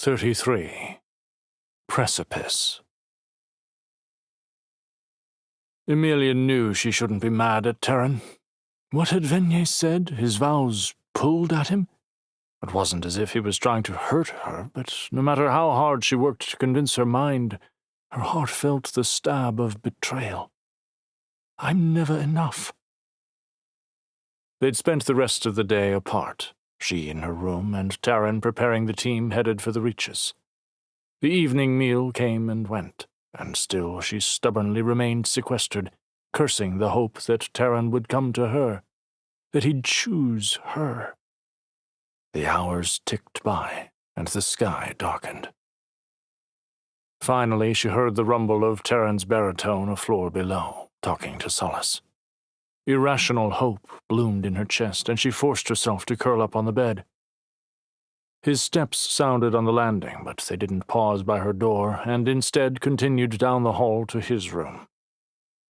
33. Precipice. Emilia knew she shouldn't be mad at Terran. What had Venier said? His vows pulled at him? It wasn't as if he was trying to hurt her, but no matter how hard she worked to convince her mind, her heart felt the stab of betrayal. I'm never enough. They'd spent the rest of the day apart, she in her room and Terran preparing the team headed for the Reaches. The evening meal came and went, and still she stubbornly remained sequestered, cursing the hope that Terran would come to her, that he'd choose her. The hours ticked by, and the sky darkened. Finally, she heard the rumble of Terran's baritone a floor below, talking to Solace. Irrational hope bloomed in her chest, and she forced herself to curl up on the bed. His steps sounded on the landing, but they didn't pause by her door, and instead continued down the hall to his room.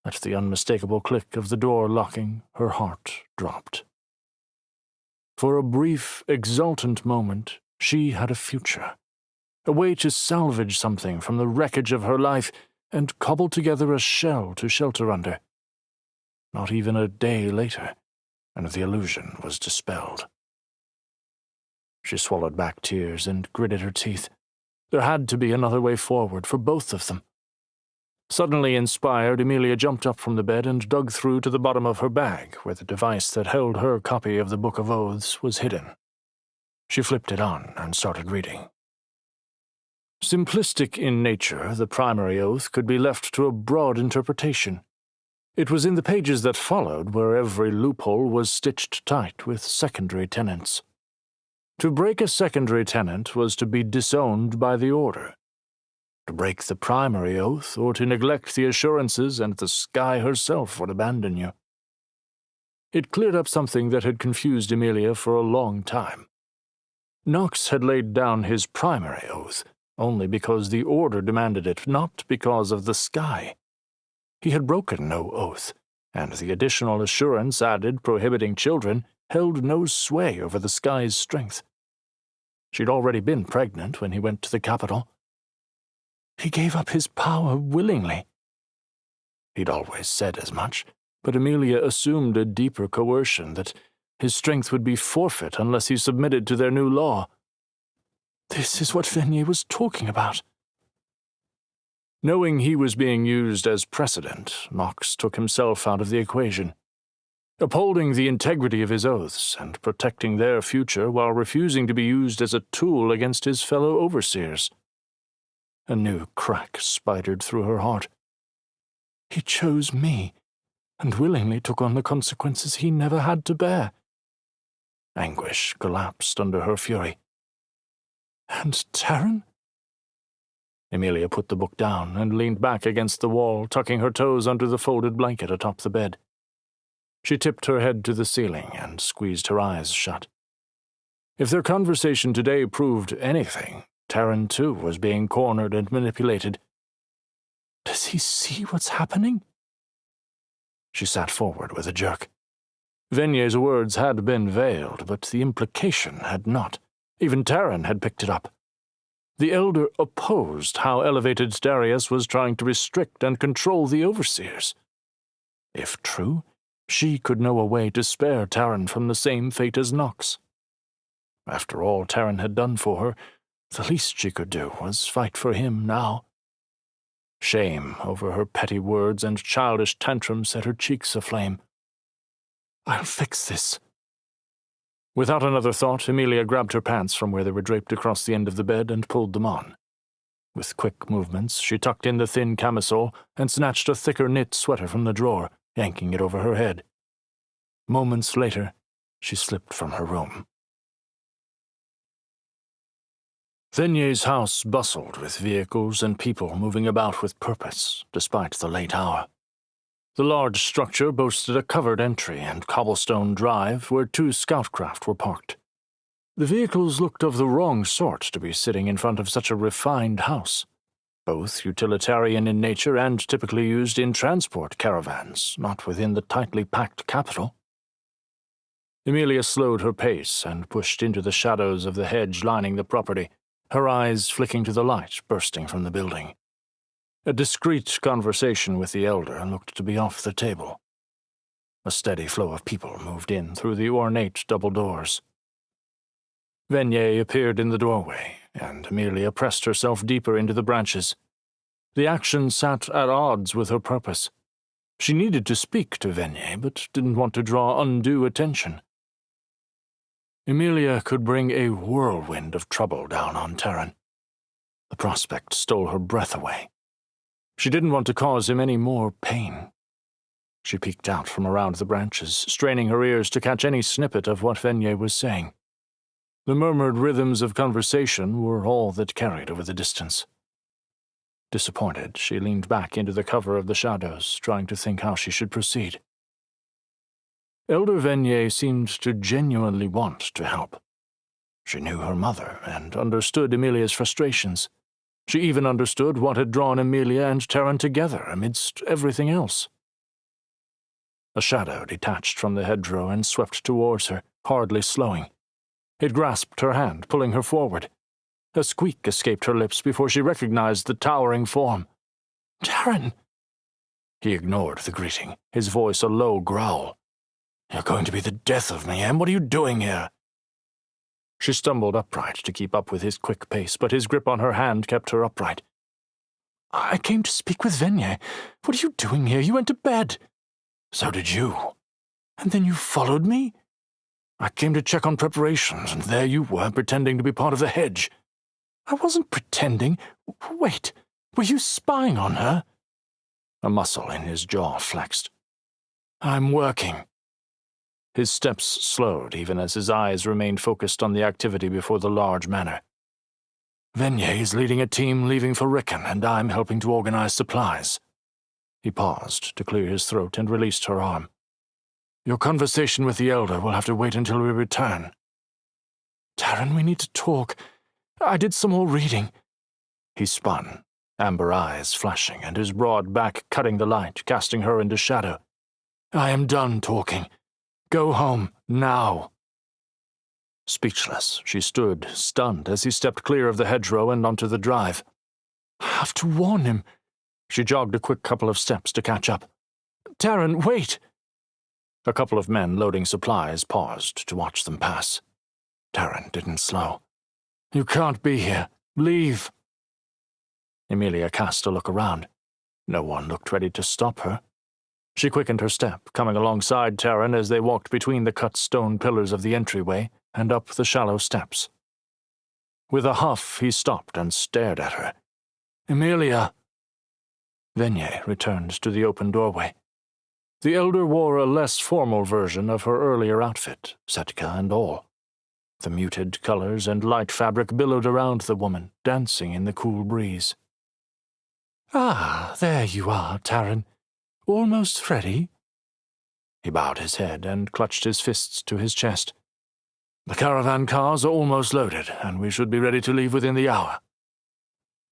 At the unmistakable click of the door locking, her heart dropped. For a brief, exultant moment, she had a future, a way to salvage something from the wreckage of her life and cobble together a shell to shelter under. Not even a day later, and the illusion was dispelled. She swallowed back tears and gritted her teeth. There had to be another way forward for both of them. Suddenly inspired, Emilia jumped up from the bed and dug through to the bottom of her bag, where the device that held her copy of the Book of Oaths was hidden. She flipped it on and started reading. Simplistic in nature, the primary oath could be left to a broad interpretation. It was in the pages that followed where every loophole was stitched tight with secondary tenets. To break a secondary tenet was to be disowned by the Order. To break the primary oath, or to neglect the assurances, and the sky herself would abandon you. It cleared up something that had confused Emilia for a long time. Nox had laid down his primary oath only because the Order demanded it, not because of the sky. He had broken no oath, and the additional assurance added prohibiting children held no sway over the sky's strength. She'd already been pregnant when he went to the capital. He gave up his power willingly. He'd always said as much, but Emilia assumed a deeper coercion, that his strength would be forfeit unless he submitted to their new law. This is what Venier was talking about. Knowing he was being used as precedent, Nox took himself out of the equation. Upholding the integrity of his oaths and protecting their future while refusing to be used as a tool against his fellow overseers. A new crack spidered through her heart. He chose me, and willingly took on the consequences he never had to bear. Anguish collapsed under her fury. And Terran? Emilia put the book down and leaned back against the wall, tucking her toes under the folded blanket atop the bed. She tipped her head to the ceiling and squeezed her eyes shut. If their conversation today proved anything, Terran, too, was being cornered and manipulated. Does he see what's happening? She sat forward with a jerk. Venier's words had been veiled, but the implication had not. Even Terran had picked it up. The Elder opposed how elevated Darius was trying to restrict and control the overseers. If true, she could know a way to spare Terran from the same fate as Nox. After all Terran had done for her, the least she could do was fight for him now. Shame over her petty words and childish tantrums set her cheeks aflame. I'll fix this. Without another thought, Emilia grabbed her pants from where they were draped across the end of the bed and pulled them on. With quick movements, she tucked in the thin camisole and snatched a thicker knit sweater from the drawer, yanking it over her head. Moments later, she slipped from her room. Venier's house bustled with vehicles and people moving about with purpose, despite the late hour. The large structure boasted a covered entry and cobblestone drive where 2 scoutcraft were parked. The vehicles looked of the wrong sort to be sitting in front of such a refined house, both utilitarian in nature and typically used in transport caravans, not within the tightly packed capital. Emilia slowed her pace and pushed into the shadows of the hedge lining the property, her eyes flicking to the light bursting from the building. A discreet conversation with the elder looked to be off the table. A steady flow of people moved in through the ornate double doors. Venier appeared in the doorway, and Amelia pressed herself deeper into the branches. The action sat at odds with her purpose. She needed to speak to Venier, but didn't want to draw undue attention. Amelia could bring a whirlwind of trouble down on Terran. The prospect stole her breath away. She didn't want to cause him any more pain. She peeked out from around the branches, straining her ears to catch any snippet of what Venier was saying. The murmured rhythms of conversation were all that carried over the distance. Disappointed, she leaned back into the cover of the shadows, trying to think how she should proceed. Elder Venier seemed to genuinely want to help. She knew her mother and understood Amelia's frustrations. She even understood what had drawn Amelia and Terran together amidst everything else. A shadow detached from the hedgerow and swept towards her, hardly slowing. It grasped her hand, pulling her forward. A squeak escaped her lips before she recognized the towering form. "Terran!" He ignored the greeting, his voice a low growl. "You're going to be the death of me, Em. What are you doing here?" She stumbled upright to keep up with his quick pace, but his grip on her hand kept her upright. "I came to speak with Venier. What are you doing here? You went to bed." "So did you." "And then you followed me?" "I came to check on preparations, and there you were, pretending to be part of the hedge." "I wasn't pretending. Wait, were you spying on her?" A muscle in his jaw flexed. "I'm working." His steps slowed even as his eyes remained focused on the activity before the large manor. "Venier is leading a team leaving for Rickon, and I'm helping to organize supplies." He paused to clear his throat and released her arm. "Your conversation with the elder will have to wait until we return." "Terran, we need to talk. I did some more reading." He spun, amber eyes flashing and his broad back cutting the light, casting her into shadow. "I am done talking. Go home, now." Speechless, she stood, stunned, as he stepped clear of the hedgerow and onto the drive. "I have to warn him." She jogged a quick couple of steps to catch up. "Terran, wait!" A couple of men loading supplies paused to watch them pass. Terran didn't slow. "You can't be here. Leave." Amelia cast a look around. No one looked ready to stop her. She quickened her step, coming alongside Terran as they walked between the cut stone pillars of the entryway and up the shallow steps. With a huff, he stopped and stared at her. "Amelia!" Venier returned to the open doorway. The elder wore a less formal version of her earlier outfit, setka and all. The muted colors and light fabric billowed around the woman, dancing in the cool breeze. "Ah, there you are, Terran. Almost ready?" He bowed his head and clutched his fists to his chest. "The caravan cars are almost loaded, and we should be ready to leave within the hour."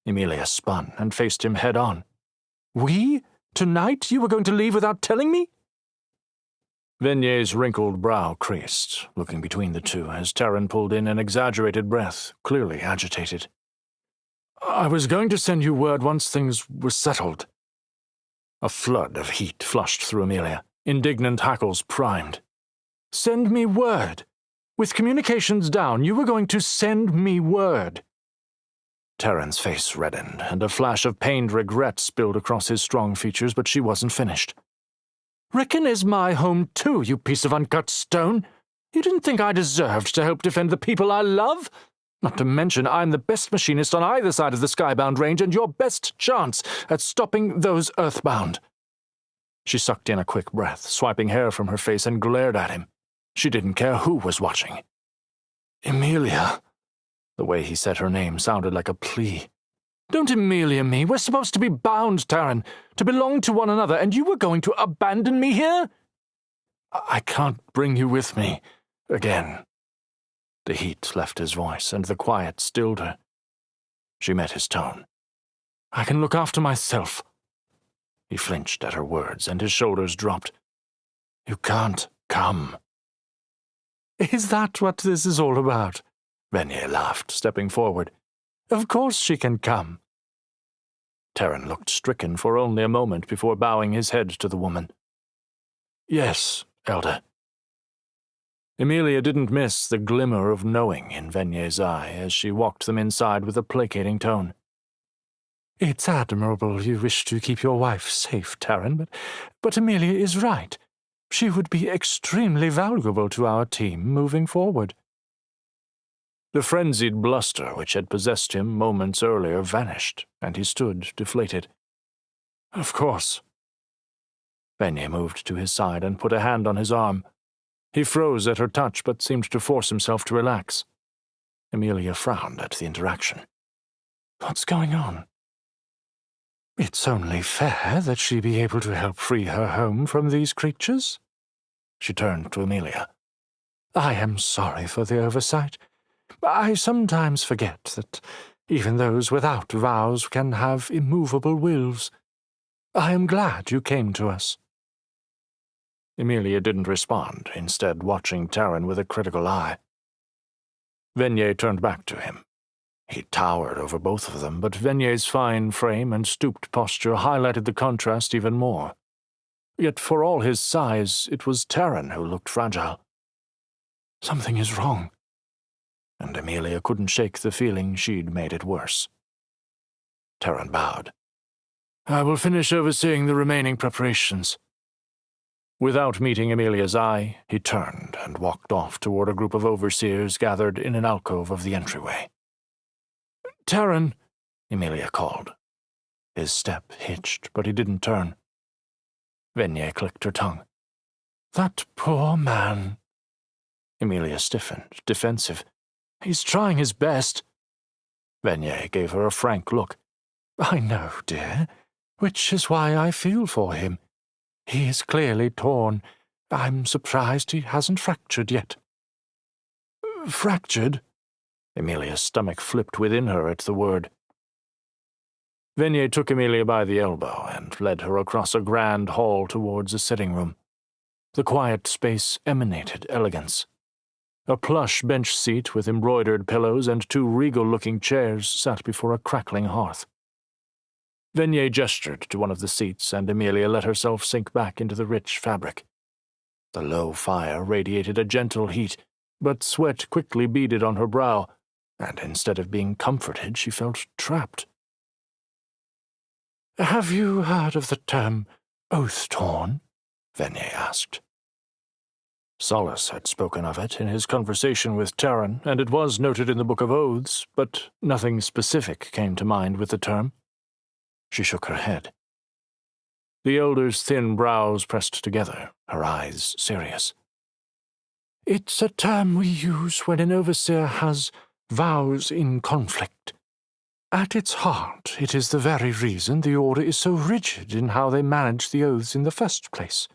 Amelia spun and faced him head-on. "We? Tonight you were going to leave without telling me?" Venier's wrinkled brow creased, looking between the two as Terran pulled in an exaggerated breath, clearly agitated. "I was going to send you word once things were settled." A flood of heat flushed through Amelia, indignant hackles primed. "Send me word? With communications down, you were going to send me word?" Terran's face reddened, and a flash of pained regret spilled across his strong features, but she wasn't finished. "Rickon is my home too, you piece of uncut stone. You didn't think I deserved to help defend the people I love? Not to mention I'm the best machinist on either side of the Skybound range and your best chance at stopping those Earthbound." She sucked in a quick breath, swiping hair from her face, and glared at him. She didn't care who was watching. "Amelia." The way he said her name sounded like a plea. "Don't Amelia me. We're supposed to be bound, Terran, to belong to one another, and you were going to abandon me here?" "I can't bring you with me. Again." The heat left his voice, and the quiet stilled her. She met his tone. "I can look after myself." He flinched at her words, and his shoulders dropped. "You can't come." "Is that what this is all about?" Venier laughed, stepping forward. Of course she can come. Terran looked stricken for only a moment before bowing his head to the woman. Yes, Elder. Emilia didn't miss the glimmer of knowing in Venier's eye as she walked them inside with a placating tone. It's admirable you wish to keep your wife safe, Terran, but Emilia is right. She would be extremely valuable to our team moving forward. The frenzied bluster which had possessed him moments earlier vanished, and he stood deflated. Of course. Venier moved to his side and put a hand on his arm. He froze at her touch but seemed to force himself to relax. Emilia frowned at the interaction. What's going on? It's only fair that she be able to help free her home from these creatures. She turned to Emilia. I am sorry for the oversight. I sometimes forget that even those without vows can have immovable wills. I am glad you came to us. Emilia didn't respond, instead watching Terran with a critical eye. Venier turned back to him. He towered over both of them, but Venier's fine frame and stooped posture highlighted the contrast even more. Yet for all his size, it was Terran who looked fragile. Something is wrong. And Emilia couldn't shake the feeling she'd made it worse. Terran bowed. I will finish overseeing the remaining preparations. Without meeting Emilia's eye, he turned and walked off toward a group of overseers gathered in an alcove of the entryway. Terran, Emilia called. His step hitched, but he didn't turn. Venier clicked her tongue. That poor man. Emilia stiffened, defensive. He's trying his best. Venier gave her a frank look. I know, dear, which is why I feel for him. He is clearly torn. I'm surprised he hasn't fractured yet. Fractured? Emilia's stomach flipped within her at the word. Venier took Emilia by the elbow and led her across a grand hall towards a sitting room. The quiet space emanated elegance. A plush bench seat with embroidered pillows and two regal-looking chairs sat before a crackling hearth. Venier gestured to one of the seats, and Emilia let herself sink back into the rich fabric. The low fire radiated a gentle heat, but sweat quickly beaded on her brow, and instead of being comforted, she felt trapped. Have you heard of the term oath-torn? Venier asked. Solus had spoken of it in his conversation with Terran, and it was noted in the Book of Oaths, but nothing specific came to mind with the term. She shook her head. The elder's thin brows pressed together, her eyes serious. It's a term we use when an overseer has vows in conflict. At its heart, it is the very reason the Order is so rigid in how they manage the oaths in the first place.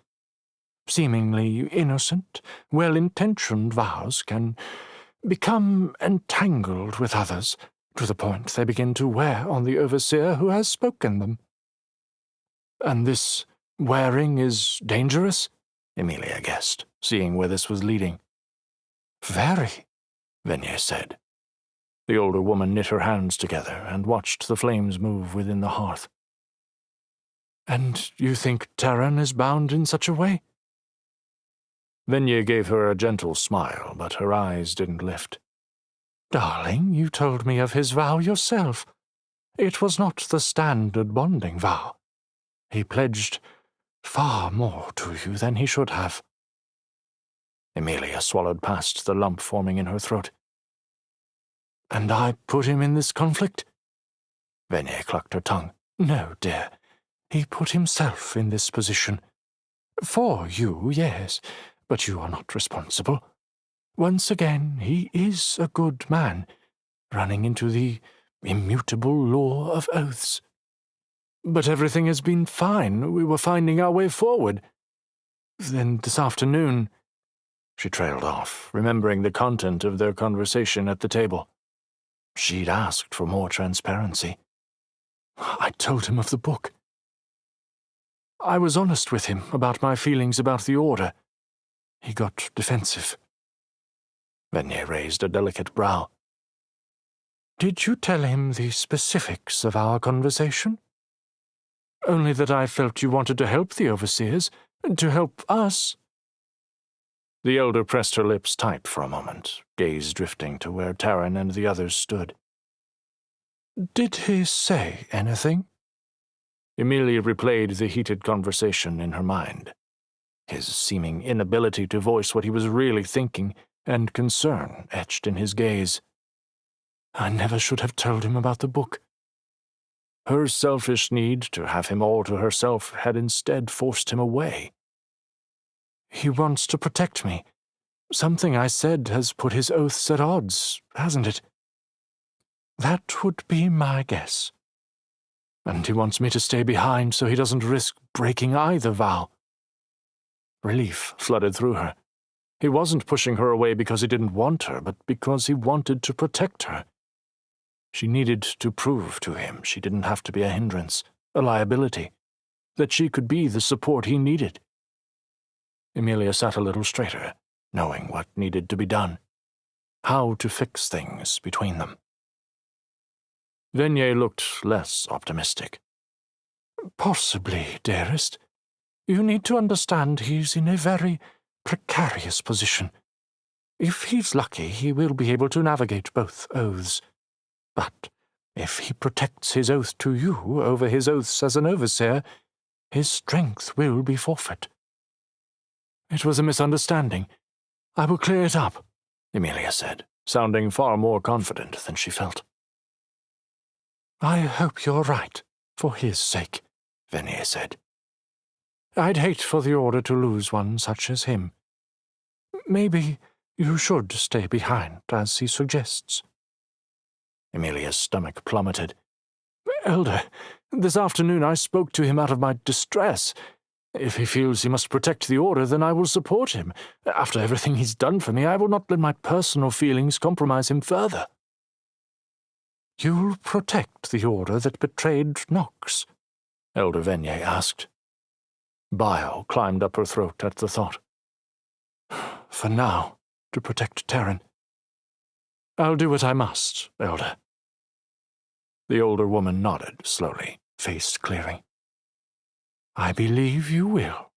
Seemingly innocent, well-intentioned vows can become entangled with others, to the point they begin to wear on the overseer who has spoken them. And this wearing is dangerous? Emilia guessed, seeing where this was leading. Very, Venier said. The older woman knit her hands together and watched the flames move within the hearth. And you think Terran is bound in such a way? Venier gave her a gentle smile, but her eyes didn't lift. Darling, you told me of his vow yourself. It was not the standard bonding vow. He pledged far more to you than he should have. Emilia swallowed past the lump forming in her throat. And I put him in this conflict? Venier clucked her tongue. No, dear. He put himself in this position. For you, yes, but you are not responsible. Once again, he is a good man, running into the immutable law of oaths. But everything has been fine. We were finding our way forward. Then this afternoon... She trailed off, remembering the content of their conversation at the table. She'd asked for more transparency. I told him of the book. I was honest with him about my feelings about the Order. He got defensive. Venier raised a delicate brow. Did you tell him the specifics of our conversation? Only that I felt you wanted to help the overseers, to help us. The elder pressed her lips tight for a moment, gaze drifting to where Taryn and the others stood. Did he say anything? Emilia replayed the heated conversation in her mind, his seeming inability to voice what he was really thinking, and concern etched in his gaze. I never should have told him about the book. Her selfish need to have him all to herself had instead forced him away. He wants to protect me. Something I said has put his oaths at odds, hasn't it? That would be my guess. And he wants me to stay behind so he doesn't risk breaking either vow. Relief flooded through her. He wasn't pushing her away because he didn't want her, but because he wanted to protect her. She needed to prove to him she didn't have to be a hindrance, a liability, that she could be the support he needed. Emilia sat a little straighter, knowing what needed to be done, how to fix things between them. Venye looked less optimistic. Possibly, dearest. You need to understand he's in a very precarious position. If he's lucky, he will be able to navigate both oaths. But if he protects his oath to you over his oaths as an overseer, his strength will be forfeit. It was a misunderstanding. I will clear it up, Emilia said, sounding far more confident than she felt. I hope you're right, for his sake, Venye said. I'd hate for the Order to lose one such as him. Maybe you should stay behind, as he suggests. Emilia's stomach plummeted. Elder, this afternoon I spoke to him out of my distress. If he feels he must protect the Order, then I will support him. After everything he's done for me, I will not let my personal feelings compromise him further. You'll protect the Order that betrayed Nox? Elder Venye asked. Bile climbed up her throat at the thought. For now, to protect Taryn. I'll do what I must, Elder. The older woman nodded slowly, face clearing. I believe you will.